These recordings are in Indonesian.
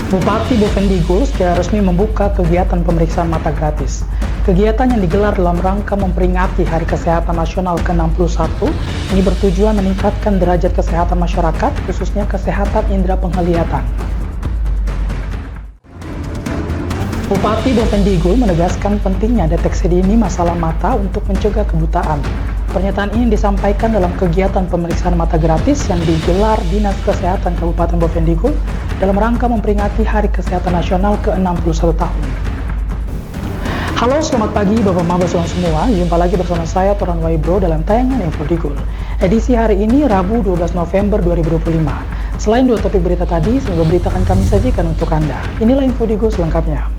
Bupati Bovendigul secara resmi membuka kegiatan pemeriksaan mata gratis. Kegiatan yang digelar dalam rangka memperingati Hari Kesehatan Nasional ke-61 ini bertujuan meningkatkan derajat kesehatan masyarakat, khususnya kesehatan indera penglihatan. Bupati Bovendigul menegaskan pentingnya deteksi dini masalah mata untuk mencegah kebutaan. Pernyataan ini disampaikan dalam kegiatan pemeriksaan mata gratis yang digelar Dinas Kesehatan Kabupaten Bovendigul dalam rangka memperingati Hari Kesehatan Nasional ke-61 tahun. Halo, selamat pagi Bapak Maba semua. Jumpa lagi bersama saya Toran Waibro dalam tayangan Info Digul. Edisi hari ini Rabu 12 November 2025. Selain dua topik berita tadi, semoga berita akan kami sajikan untuk Anda. Inilah Info Digul selengkapnya.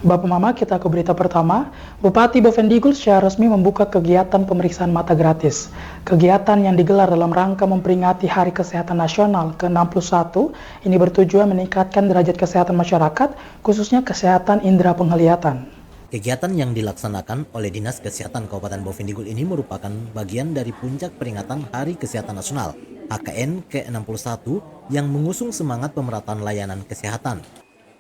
Bapak Mama, kita ke berita pertama. Bupati Bovendigul secara resmi membuka kegiatan pemeriksaan mata gratis. Kegiatan yang digelar dalam rangka memperingati Hari Kesehatan Nasional ke-61 ini bertujuan meningkatkan derajat kesehatan masyarakat, khususnya kesehatan indera penglihatan. Kegiatan yang dilaksanakan oleh Dinas Kesehatan Kabupaten Bovendigul ini merupakan bagian dari puncak peringatan Hari Kesehatan Nasional HKN ke-61 yang mengusung semangat pemerataan layanan kesehatan.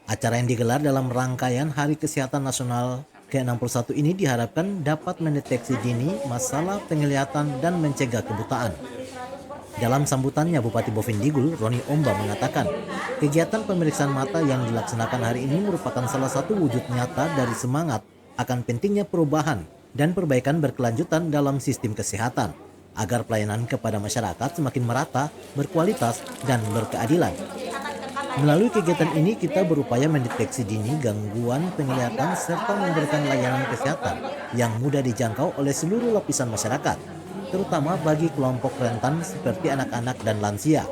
Acara yang digelar dalam rangkaian Hari Kesehatan Nasional ke-61 ini diharapkan dapat mendeteksi dini masalah penglihatan dan mencegah kebutaan. Dalam sambutannya, Bupati Bovendigul, Roni Omba, mengatakan kegiatan pemeriksaan mata yang dilaksanakan hari ini merupakan salah satu wujud nyata dari semangat akan pentingnya perubahan dan perbaikan berkelanjutan dalam sistem kesehatan, agar pelayanan kepada masyarakat semakin merata, berkualitas, dan berkeadilan. Melalui kegiatan ini kita berupaya mendeteksi dini gangguan penglihatan serta memberikan layanan kesehatan yang mudah dijangkau oleh seluruh lapisan masyarakat, terutama bagi kelompok rentan seperti anak-anak dan lansia.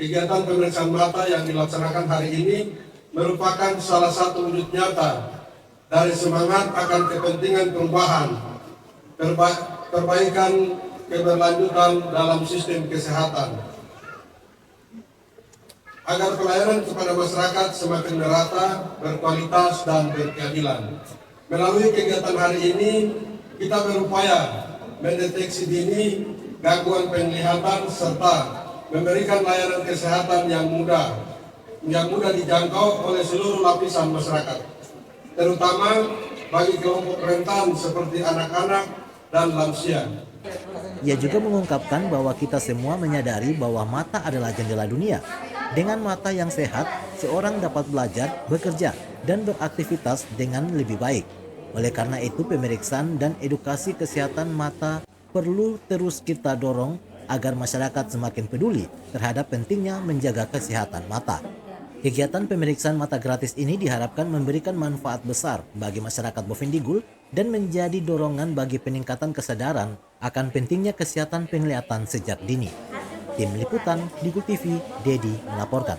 Kegiatan pemeriksaan mata yang dilaksanakan hari ini merupakan salah satu wujud nyata dari semangat akan kepentingan perubahan, perbaikan keberlanjutan dalam sistem kesehatan, agar pelayanan kepada masyarakat semakin merata, berkualitas, dan berkeadilan. Melalui kegiatan hari ini, kita berupaya mendeteksi dini gangguan penglihatan serta memberikan layanan kesehatan yang mudah dijangkau oleh seluruh lapisan masyarakat, terutama bagi kelompok rentan seperti anak-anak dan lansia. Ia juga mengungkapkan bahwa kita semua menyadari bahwa mata adalah jendela dunia. Dengan mata yang sehat, seorang dapat belajar, bekerja, dan beraktivitas dengan lebih baik. Oleh karena itu, pemeriksaan dan edukasi kesehatan mata perlu terus kita dorong agar masyarakat semakin peduli terhadap pentingnya menjaga kesehatan mata. Kegiatan pemeriksaan mata gratis ini diharapkan memberikan manfaat besar bagi masyarakat Bovendigul dan menjadi dorongan bagi peningkatan kesadaran akan pentingnya kesehatan penglihatan sejak dini. Tim Liputan Digul TV, Dedi melaporkan.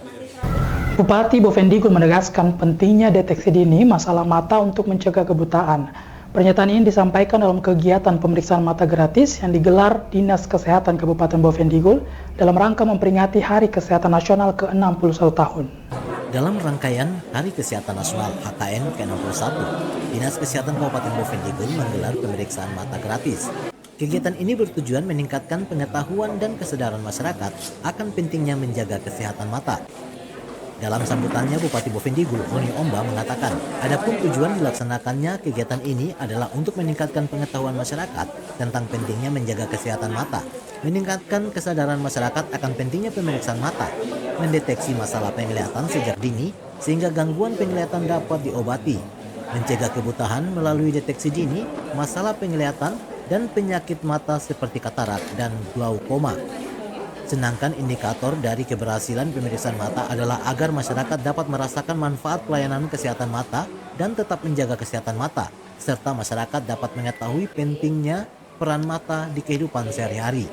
Bupati Bovendigul menegaskan pentingnya deteksi dini masalah mata untuk mencegah kebutaan. Pernyataan ini disampaikan dalam kegiatan pemeriksaan mata gratis yang digelar Dinas Kesehatan Kabupaten Bovendigul dalam rangka memperingati Hari Kesehatan Nasional ke-61 tahun. Dalam rangkaian Hari Kesehatan Nasional HKN ke-61, Dinas Kesehatan Kabupaten Bovendigul menggelar pemeriksaan mata gratis. Kegiatan ini bertujuan meningkatkan pengetahuan dan kesadaran masyarakat akan pentingnya menjaga kesehatan mata. Dalam sambutannya, Bupati Bovendigul, Roni Omba, mengatakan, adapun tujuan dilaksanakannya kegiatan ini adalah untuk meningkatkan pengetahuan masyarakat tentang pentingnya menjaga kesehatan mata, meningkatkan kesadaran masyarakat akan pentingnya pemeriksaan mata, mendeteksi masalah penglihatan sejak dini sehingga gangguan penglihatan dapat diobati, mencegah kebutaan melalui deteksi dini masalah penglihatan dan penyakit mata seperti katarak dan glaukoma. Sedangkan indikator dari keberhasilan pemeriksaan mata adalah agar masyarakat dapat merasakan manfaat pelayanan kesehatan mata dan tetap menjaga kesehatan mata, serta masyarakat dapat mengetahui pentingnya peran mata di kehidupan sehari-hari.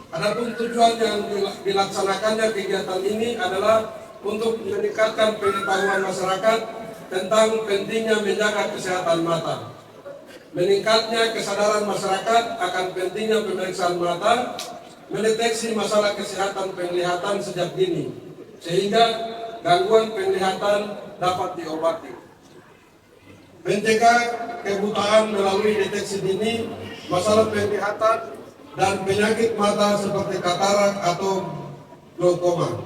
Adapun tujuan yang dilaksanakannya kegiatan ini adalah untuk meningkatkan pengetahuan masyarakat tentang pentingnya menjaga kesehatan mata, meningkatnya kesadaran masyarakat akan pentingnya pemeriksaan mata, mendeteksi masalah kesehatan penglihatan sejak dini, sehingga gangguan penglihatan dapat diobati. Mencegah kebutaan melalui deteksi dini masalah penglihatan dan penyakit mata seperti katarak atau glaukoma.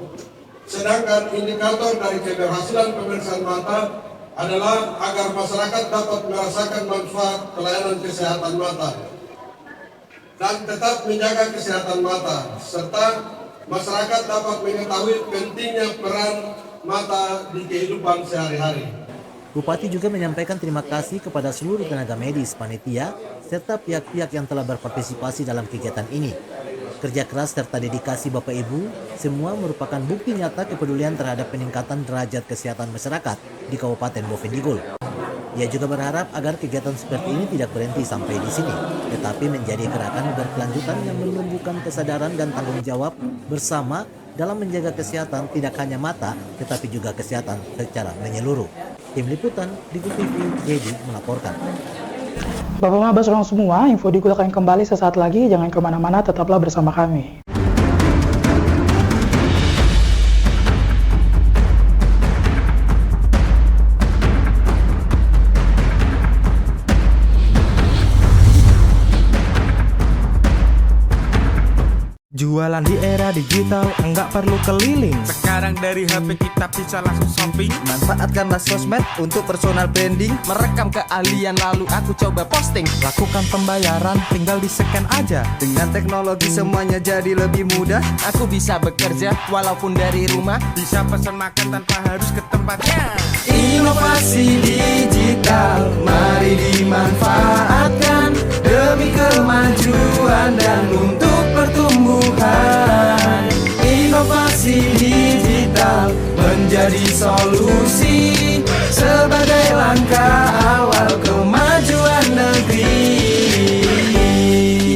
Sedangkan indikator dari keberhasilan pemeriksaan mata adalah agar masyarakat dapat merasakan manfaat pelayanan kesehatan mata dan tetap menjaga kesehatan mata, serta masyarakat dapat mengetahui pentingnya peran mata di kehidupan sehari-hari. Bupati juga menyampaikan terima kasih kepada seluruh tenaga medis, panitia, serta pihak-pihak yang telah berpartisipasi dalam kegiatan ini. Kerja keras serta dedikasi Bapak Ibu semua merupakan bukti nyata kepedulian terhadap peningkatan derajat kesehatan masyarakat di Kabupaten Bovendigul. Ia juga berharap agar kegiatan seperti ini tidak berhenti sampai di sini, tetapi menjadi gerakan berkelanjutan yang menumbuhkan kesadaran dan tanggung jawab bersama dalam menjaga kesehatan tidak hanya mata, tetapi juga kesehatan secara menyeluruh. Tim Liputan, Digul TV, Jadi melaporkan. Bapak Mabes orang semua, info Digul akan kembali sesaat lagi, jangan kemana-mana, tetaplah bersama kami. Jualan di era digital, enggak perlu keliling. Sekarang dari HP kita bisa langsung shopping. Manfaatkanlah sosmed untuk personal branding. Merekam keahlian lalu aku coba posting. Lakukan pembayaran, tinggal di-scan aja. Dengan teknologi semuanya jadi lebih mudah. Aku bisa bekerja walaupun dari rumah. Bisa pesan makan tanpa harus ke tempatnya. Inovasi digital, mari dimanfaatkan demi kemajuan dan untuk pertumbuhan. Inovasi digital menjadi solusi sebagai langkah awal kemajuan negeri.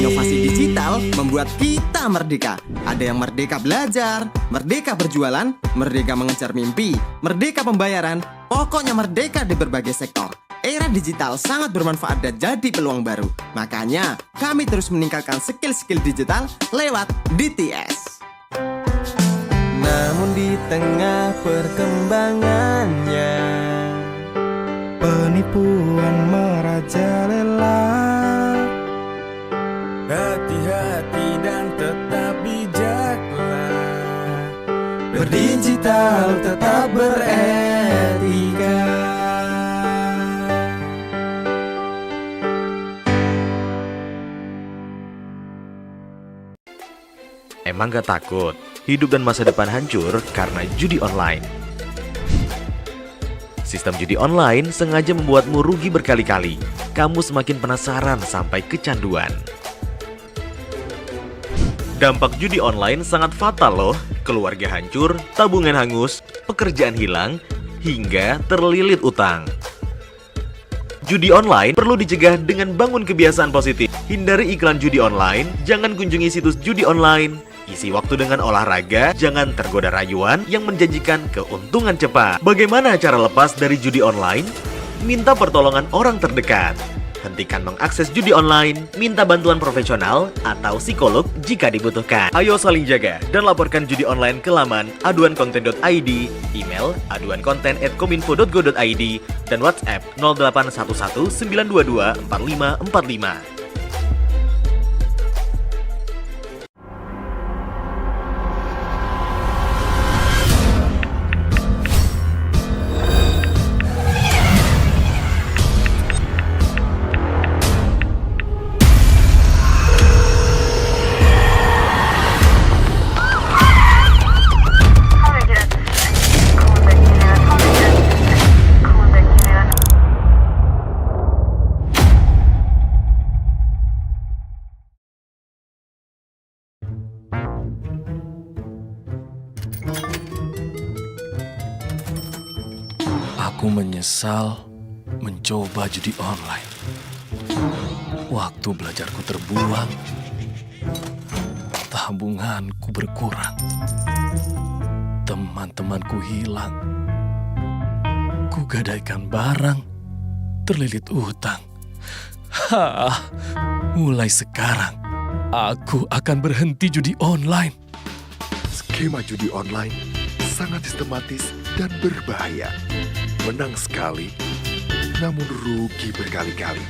Inovasi digital membuat kita merdeka. Ada yang merdeka belajar, merdeka berjualan, merdeka mengejar mimpi, merdeka pembayaran, pokoknya merdeka di berbagai sektor. Era digital sangat bermanfaat dan jadi peluang baru. Makanya, kami terus meningkatkan skill-skill digital lewat DTS. Namun di tengah perkembangannya, penipuan merajalela. Hati-hati dan tetap bijaklah. Berdigital tetap beretika. Emang gak takut hidup dan masa depan hancur karena judi online? Sistem judi online sengaja membuatmu rugi berkali-kali. Kamu semakin penasaran sampai kecanduan. Dampak judi online sangat fatal loh. Keluarga hancur, tabungan hangus, pekerjaan hilang, hingga terlilit utang. Judi online perlu dicegah dengan bangun kebiasaan positif. Hindari iklan judi online, jangan kunjungi situs judi online. Isi waktu dengan olahraga, jangan tergoda rayuan yang menjanjikan keuntungan cepat. Bagaimana cara lepas dari judi online? Minta pertolongan orang terdekat. Hentikan mengakses judi online, minta bantuan profesional atau psikolog jika dibutuhkan. Ayo saling jaga dan laporkan judi online ke laman aduankonten.id, email aduankonten@kominfo.go.id, dan WhatsApp 0811 922 4545. Aku menyesal mencoba judi online. Waktu belajarku terbuang, tabunganku berkurang, teman-temanku hilang, kugadaikan barang, terlilit utang. Mulai sekarang, aku akan berhenti judi online. Skema judi online sangat sistematis dan berbahaya. Menang sekali, namun rugi berkali-kali.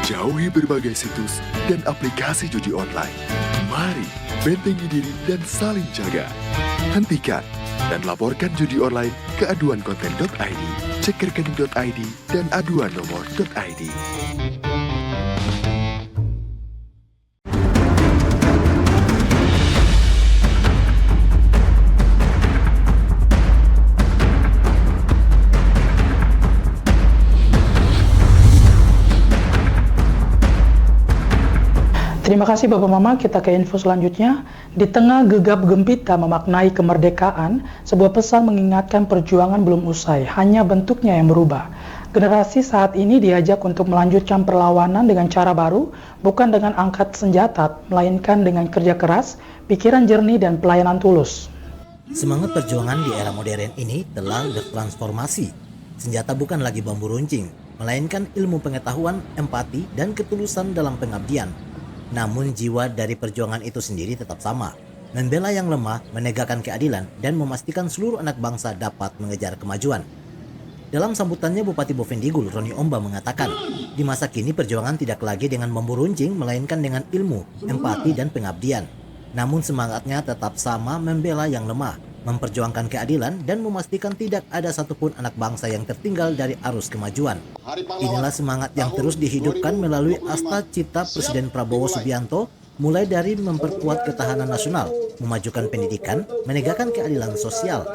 Jauhi berbagai situs dan aplikasi judi online. Mari bentengi diri dan saling jaga. Hentikan dan laporkan judi online ke aduankonten.id, cek rekening.id, dan aduannomor.id. Terima kasih Bapak Mama, kita ke info selanjutnya. Di tengah gegap gempita memaknai kemerdekaan, sebuah pesan mengingatkan perjuangan belum usai, hanya bentuknya yang berubah. Generasi saat ini diajak untuk melanjutkan perlawanan dengan cara baru, bukan dengan angkat senjata, melainkan dengan kerja keras, pikiran jernih, dan pelayanan tulus. Semangat perjuangan di era modern ini telah bertransformasi. Senjata bukan lagi bambu runcing, melainkan ilmu pengetahuan, empati, dan ketulusan dalam pengabdian. Namun jiwa dari perjuangan itu sendiri tetap sama, membela yang lemah, menegakkan keadilan, dan memastikan seluruh anak bangsa dapat mengejar kemajuan. Dalam sambutannya, Bupati Bovendigul, Roni Omba, mengatakan, di masa kini perjuangan tidak lagi dengan bambu runcing, melainkan dengan ilmu, empati, dan pengabdian. Namun semangatnya tetap sama, membela yang lemah, memperjuangkan keadilan, dan memastikan tidak ada satupun anak bangsa yang tertinggal dari arus kemajuan. Inilah semangat yang terus dihidupkan melalui asta cita Presiden Prabowo Subianto, mulai dari memperkuat ketahanan nasional, memajukan pendidikan, menegakkan keadilan sosial,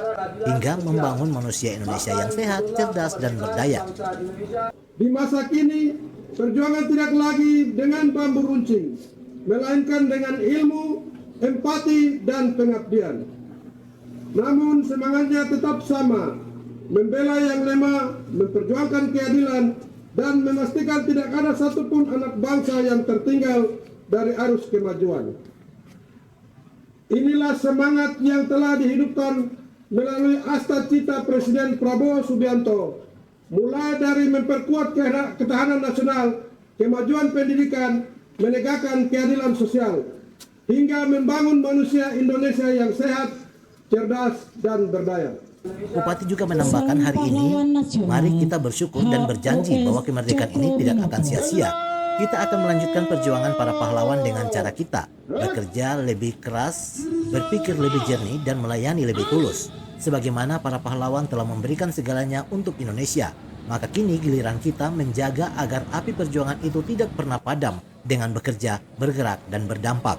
hingga membangun manusia Indonesia yang sehat, cerdas, dan berdaya. Di masa kini, perjuangan tidak lagi dengan bambu runcing, melainkan dengan ilmu, empati, dan pengabdian. Namun semangatnya tetap sama, membela yang lemah, memperjuangkan keadilan, dan memastikan tidak ada satupun anak bangsa yang tertinggal dari arus kemajuan. Inilah semangat yang telah dihidupkan melalui asta cita Presiden Prabowo Subianto, mulai dari memperkuat ketahanan nasional, kemajuan pendidikan, menegakkan keadilan sosial, hingga membangun manusia Indonesia yang sehat, cerdas, dan berdaya. Bupati juga menambahkan, hari ini mari kita bersyukur dan berjanji bahwa kemerdekaan ini tidak akan sia-sia. Kita akan melanjutkan perjuangan para pahlawan dengan cara kita, bekerja lebih keras, berpikir lebih jernih, dan melayani lebih tulus. Sebagaimana para pahlawan telah memberikan segalanya untuk Indonesia, maka kini giliran kita menjaga agar api perjuangan itu tidak pernah padam dengan bekerja, bergerak, dan berdampak.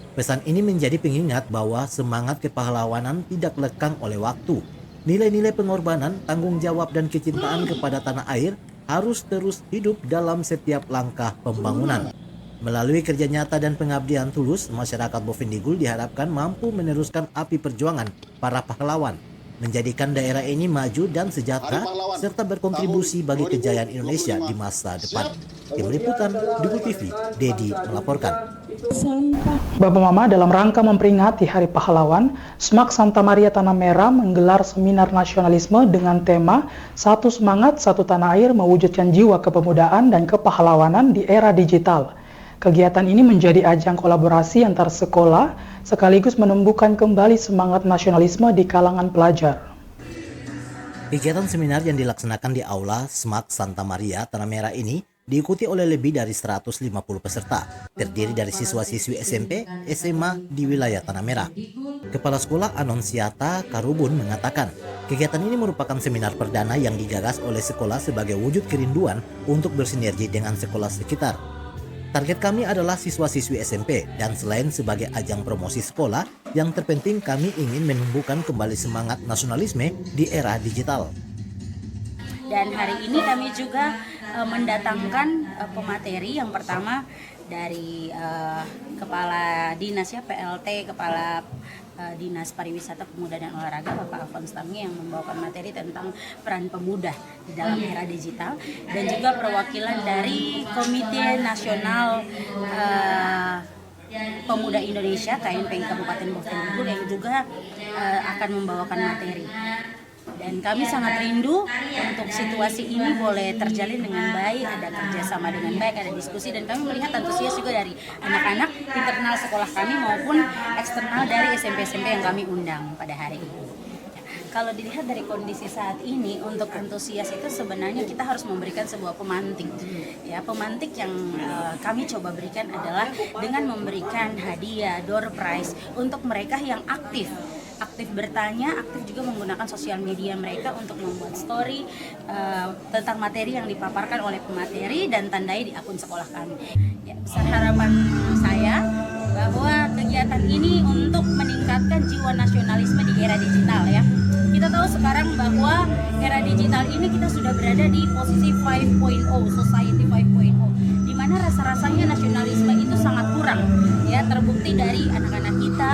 Pesan ini menjadi pengingat bahwa semangat kepahlawanan tidak lekang oleh waktu. Nilai-nilai pengorbanan, tanggung jawab, dan kecintaan kepada tanah air harus terus hidup dalam setiap langkah pembangunan. Melalui kerja nyata dan pengabdian tulus, masyarakat Bovendigul diharapkan mampu meneruskan api perjuangan para pahlawan, menjadikan daerah ini maju dan sejahtera, serta berkontribusi bagi kejayaan Indonesia di masa depan. Tim Liputan, Duku TV, Dedi melaporkan. Bapak Mama, dalam rangka memperingati Hari Pahlawan, SMAK Santa Maria Tanah Merah menggelar seminar nasionalisme dengan tema Satu Semangat, Satu Tanah Air Mewujudkan Jiwa Kepemudaan dan Kepahlawanan di Era Digital. Kegiatan ini menjadi ajang kolaborasi antar sekolah, sekaligus menumbuhkan kembali semangat nasionalisme di kalangan pelajar. Kegiatan seminar yang dilaksanakan di Aula SMAK Santa Maria Tanah Merah ini diikuti oleh lebih dari 150 peserta, terdiri dari siswa-siswi SMP, SMA di wilayah Tanah Merah. Kepala Sekolah Anonsiata Karubun mengatakan, kegiatan ini merupakan seminar perdana yang digagas oleh sekolah sebagai wujud kerinduan untuk bersinergi dengan sekolah sekitar. Target kami adalah siswa-siswi SMP, dan selain sebagai ajang promosi sekolah, yang terpenting kami ingin menumbuhkan kembali semangat nasionalisme di era digital. Dan hari ini kami juga mendatangkan pemateri yang pertama dari Kepala Dinas PLT, Kepala Dinas Pariwisata Pemuda dan Olahraga Bapak Alfons Tamnge yang membawakan materi tentang peran pemuda di dalam era digital, dan juga perwakilan dari Komite Nasional Pemuda Indonesia KNPI Kabupaten Bovendigul yang juga akan membawakan materi. Dan kami sangat rindu untuk situasi ini boleh terjalin dengan baik, ada kerjasama dengan baik, ada diskusi, dan kami melihat antusias juga dari anak-anak internal sekolah kami maupun eksternal dari SMP-SMP yang kami undang pada hari ini. Kalau dilihat dari kondisi saat ini, untuk antusias itu sebenarnya kita harus memberikan sebuah pemantik. Ya, pemantik yang kami coba berikan adalah dengan memberikan hadiah, door prize untuk mereka yang aktif bertanya, aktif juga menggunakan sosial media mereka untuk membuat story tentang materi yang dipaparkan oleh pemateri dan tandai di akun sekolah kami. Ya, besar harapan saya bahwa kegiatan ini untuk meningkatkan jiwa nasionalisme di era digital ya. Kita tahu sekarang bahwa era digital ini kita sudah berada di posisi 5.0, society 5.0, di mana rasa-rasanya nasionalisme itu sangat kurang. Ya, terbukti dari anak-anak kita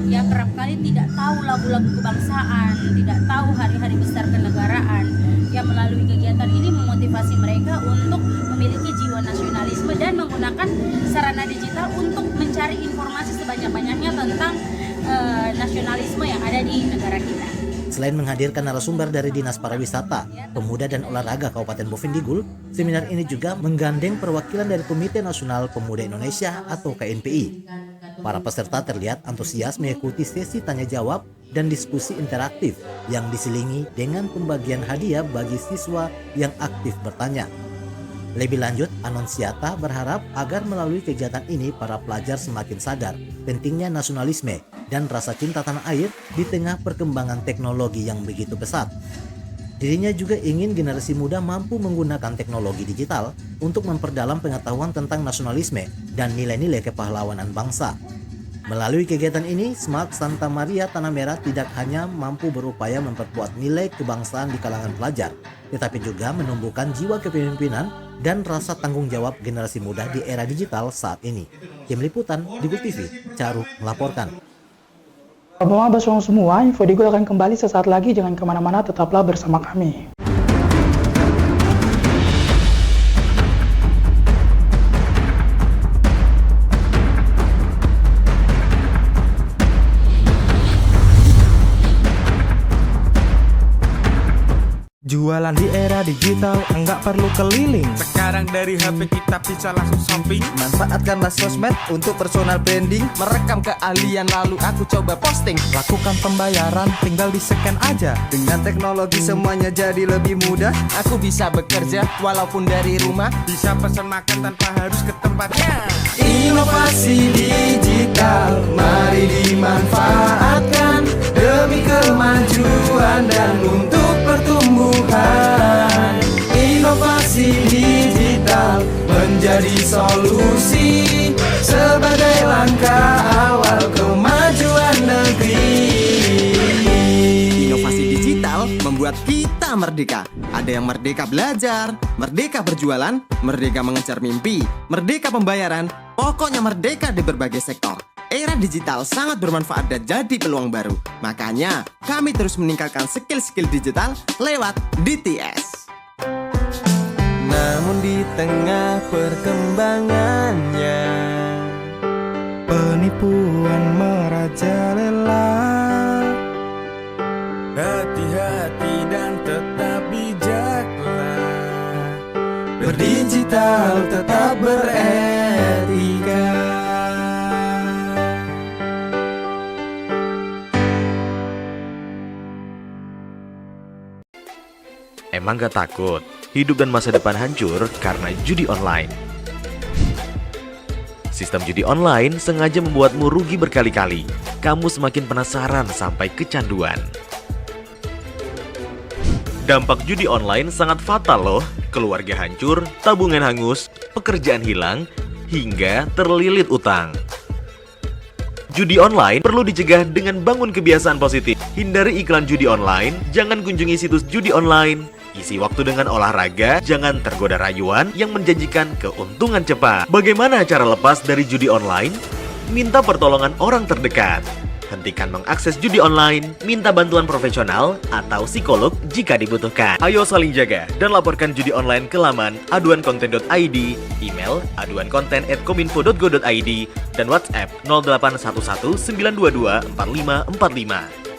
yang kerap kali tidak tahu lagu-lagu kebangsaan, tidak tahu hari-hari besar kenegaraan. Yang melalui kegiatan ini memotivasi mereka untuk memiliki jiwa nasionalisme dan menggunakan sarana digital untuk mencari informasi sebanyak-banyaknya tentang nasionalisme yang ada di negara kita. Selain menghadirkan narasumber dari Dinas Pariwisata, Pemuda dan Olahraga Kabupaten Bovendigul, seminar ini juga menggandeng perwakilan dari Komite Nasional Pemuda Indonesia atau KNPI. Para peserta terlihat antusias mengikuti sesi tanya jawab dan diskusi interaktif yang diselingi dengan pembagian hadiah bagi siswa yang aktif bertanya. Lebih lanjut, Anonsiata berharap agar melalui kegiatan ini para pelajar semakin sadar pentingnya nasionalisme dan rasa cinta tanah air di tengah perkembangan teknologi yang begitu pesat. Dirinya juga ingin generasi muda mampu menggunakan teknologi digital untuk memperdalam pengetahuan tentang nasionalisme dan nilai-nilai kepahlawanan bangsa. Melalui kegiatan ini, SMAK Santa Maria Tanah Merah tidak hanya mampu berupaya memperkuat nilai kebangsaan di kalangan pelajar, tetapi juga menumbuhkan jiwa kepemimpinan dan rasa tanggung jawab generasi muda di era digital saat ini. Tim Liputan, Digul TV, Caru melaporkan. Bapak-bapak semua, info Digul akan kembali sesaat lagi, jangan kemana-mana, tetaplah bersama kami. Jualan di era digital, enggak perlu keliling. Sekarang dari HP kita bisa langsung shopping. Manfaatkanlah sosmed untuk personal branding. Merekam keahlian lalu aku coba posting. Lakukan pembayaran, tinggal di-scan aja. Dengan teknologi semuanya jadi lebih mudah. Aku bisa bekerja walaupun dari rumah. Bisa pesan makan tanpa harus ke tempatnya. Inovasi digital, mari dimanfaatkan demi kemajuan dan untuk pertumbuhan. Inovasi digital menjadi solusi sebagai langkah awal kemajuan negeri. Inovasi digital membuat kita merdeka. Ada yang merdeka belajar, merdeka berjualan, merdeka mengejar mimpi, merdeka pembayaran, pokoknya merdeka di berbagai sektor. Era digital sangat bermanfaat dan jadi peluang baru. Makanya, kami terus meningkatkan skill-skill digital lewat DTS. Namun di tengah perkembangannya, penipuan merajalela. Hati-hati dan tetap bijaklah. Berdigital tetap beretika. Emang gak takut hidup dan masa depan hancur karena judi online? Sistem judi online sengaja membuatmu rugi berkali-kali. Kamu semakin penasaran sampai kecanduan. Dampak judi online sangat fatal loh. Keluarga hancur, tabungan hangus, pekerjaan hilang, hingga terlilit utang. Judi online perlu dicegah dengan bangun kebiasaan positif. Hindari iklan judi online, jangan kunjungi situs judi online. Isi waktu dengan olahraga, jangan tergoda rayuan yang menjanjikan keuntungan cepat. Bagaimana cara lepas dari judi online? Minta pertolongan orang terdekat. Hentikan mengakses judi online, minta bantuan profesional atau psikolog jika dibutuhkan. Ayo saling jaga dan laporkan judi online ke laman aduankonten.id, email aduankonten@kominfo.go.id, dan WhatsApp 0811 922 4545.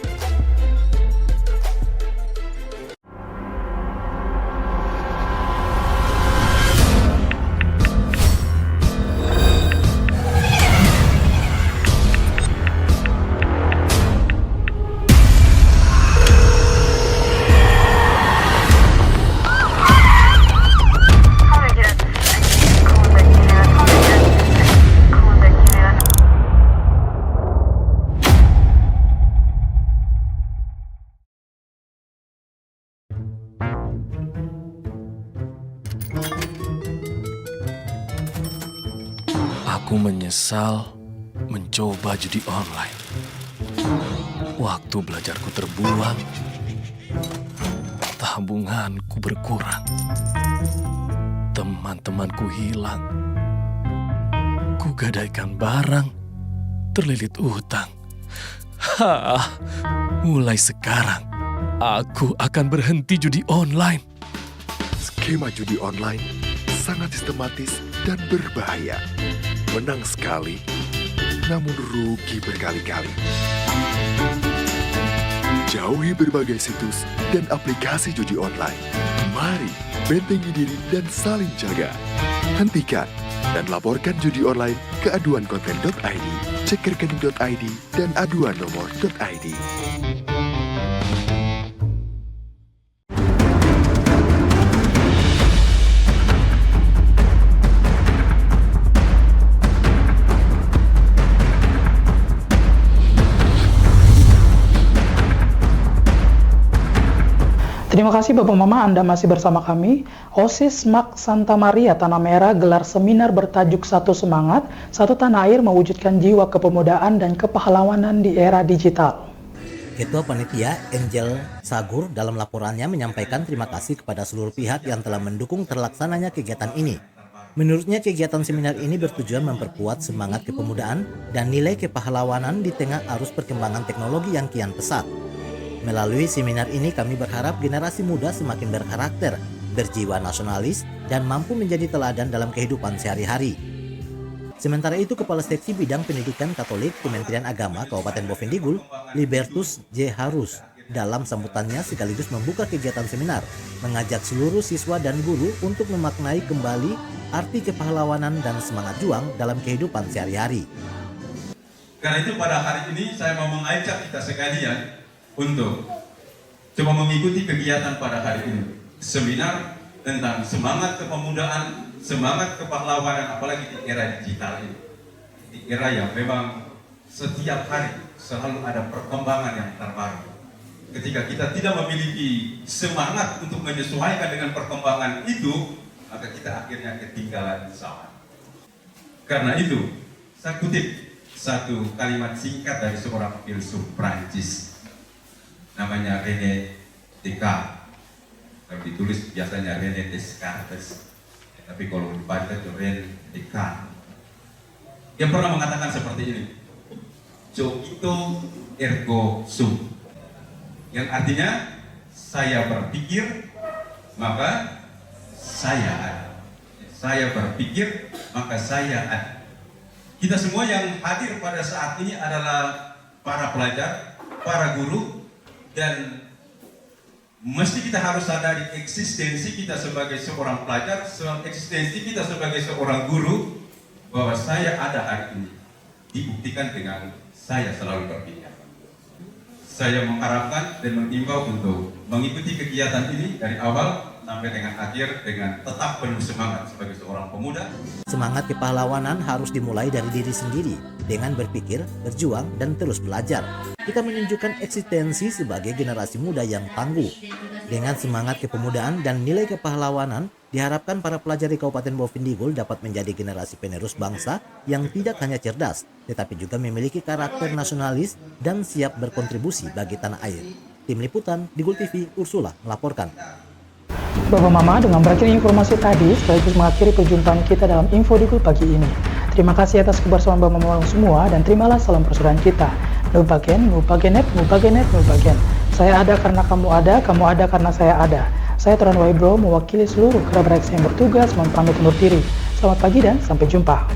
Aku menyesal mencoba judi online. Waktu belajarku terbuang, tabunganku berkurang, teman-temanku hilang, kugadaikan barang, terlilit utang. Mulai sekarang, aku akan berhenti judi online. Skema judi online sangat sistematis dan berbahaya. Menang sekali, namun rugi berkali-kali. Jauhi berbagai situs dan aplikasi judi online. Mari bentengi diri dan saling jaga. Hentikan dan laporkan judi online ke aduankonten.id, cekrekening.id, dan aduannomor.id. Terima kasih Bapak Mama, Anda masih bersama kami. OSIS MAK Santa Maria Tanah Merah gelar seminar bertajuk Satu Semangat, Satu Tanah Air Mewujudkan Jiwa Kepemudaan dan Kepahlawanan di Era Digital. Ketua Panitia Angel Sagur dalam laporannya menyampaikan terima kasih kepada seluruh pihak yang telah mendukung terlaksananya kegiatan ini. Menurutnya kegiatan seminar ini bertujuan memperkuat semangat kepemudaan dan nilai kepahlawanan di tengah arus perkembangan teknologi yang kian pesat. Melalui seminar ini kami berharap generasi muda semakin berkarakter, berjiwa nasionalis, dan mampu menjadi teladan dalam kehidupan sehari-hari. Sementara itu, Kepala Seksi Bidang Pendidikan Katolik Kementerian Agama Kabupaten Bovendigul, Libertus J. Harus, dalam sambutannya sekaligus membuka kegiatan seminar, mengajak seluruh siswa dan guru untuk memaknai kembali arti kepahlawanan dan semangat juang dalam kehidupan sehari-hari. Karena itu pada hari ini saya mau mengajak kita sekalian untuk coba mengikuti kegiatan pada hari ini. Seminar tentang semangat kepemudaan, semangat kepahlawanan, apalagi di era digital ini. Di era yang memang setiap hari selalu ada perkembangan yang terbaru. Ketika kita tidak memiliki semangat untuk menyesuaikan dengan perkembangan itu, maka kita akhirnya ketinggalan zaman. Karena itu, saya kutip satu kalimat singkat dari seorang filsuf Prancis, namanya René Descartes. Kalau ditulis biasanya René Descartes, tapi kalau dibaca itu René Descartes. Dia pernah mengatakan seperti ini, cogito ergo sum, yang artinya saya berpikir maka saya ada. Saya berpikir maka saya ada. Kita semua yang hadir pada saat ini adalah para pelajar, para guru, dan mesti kita harus sadari eksistensi kita sebagai seorang pelajar, eksistensi kita sebagai seorang guru, bahwa saya ada hari ini dibuktikan dengan saya selalu berpikir. Saya mengharapkan dan mengimbau untuk mengikuti kegiatan ini dari awal sampai dengan akhir dengan tetap penuh semangat sebagai seorang pemuda. Semangat kepahlawanan harus dimulai dari diri sendiri dengan berpikir, berjuang, dan terus belajar. Kita menunjukkan eksistensi sebagai generasi muda yang tangguh. Dengan semangat kepemudaan dan nilai kepahlawanan, diharapkan para pelajar di Kabupaten Bovendigul dapat menjadi generasi penerus bangsa yang tidak hanya cerdas, tetapi juga memiliki karakter nasionalis dan siap berkontribusi bagi tanah air. Tim Liputan, Digul TV, Ursula melaporkan. Bapak Mama, dengan berakhirnya informasi tadi, sekaligus mengakhiri perjumpaan kita dalam Info Digul pagi ini. Terima kasih atas kebersamaan Bapak Mama semua, dan terimalah salam persaudaraan kita. Nubagen, nubagenet, nubagenet, nubagen. Saya ada karena kamu ada karena saya ada. Saya Turan Waibro, mewakili seluruh kerabat yang bertugas, pamit undur diri. Selamat pagi dan sampai jumpa.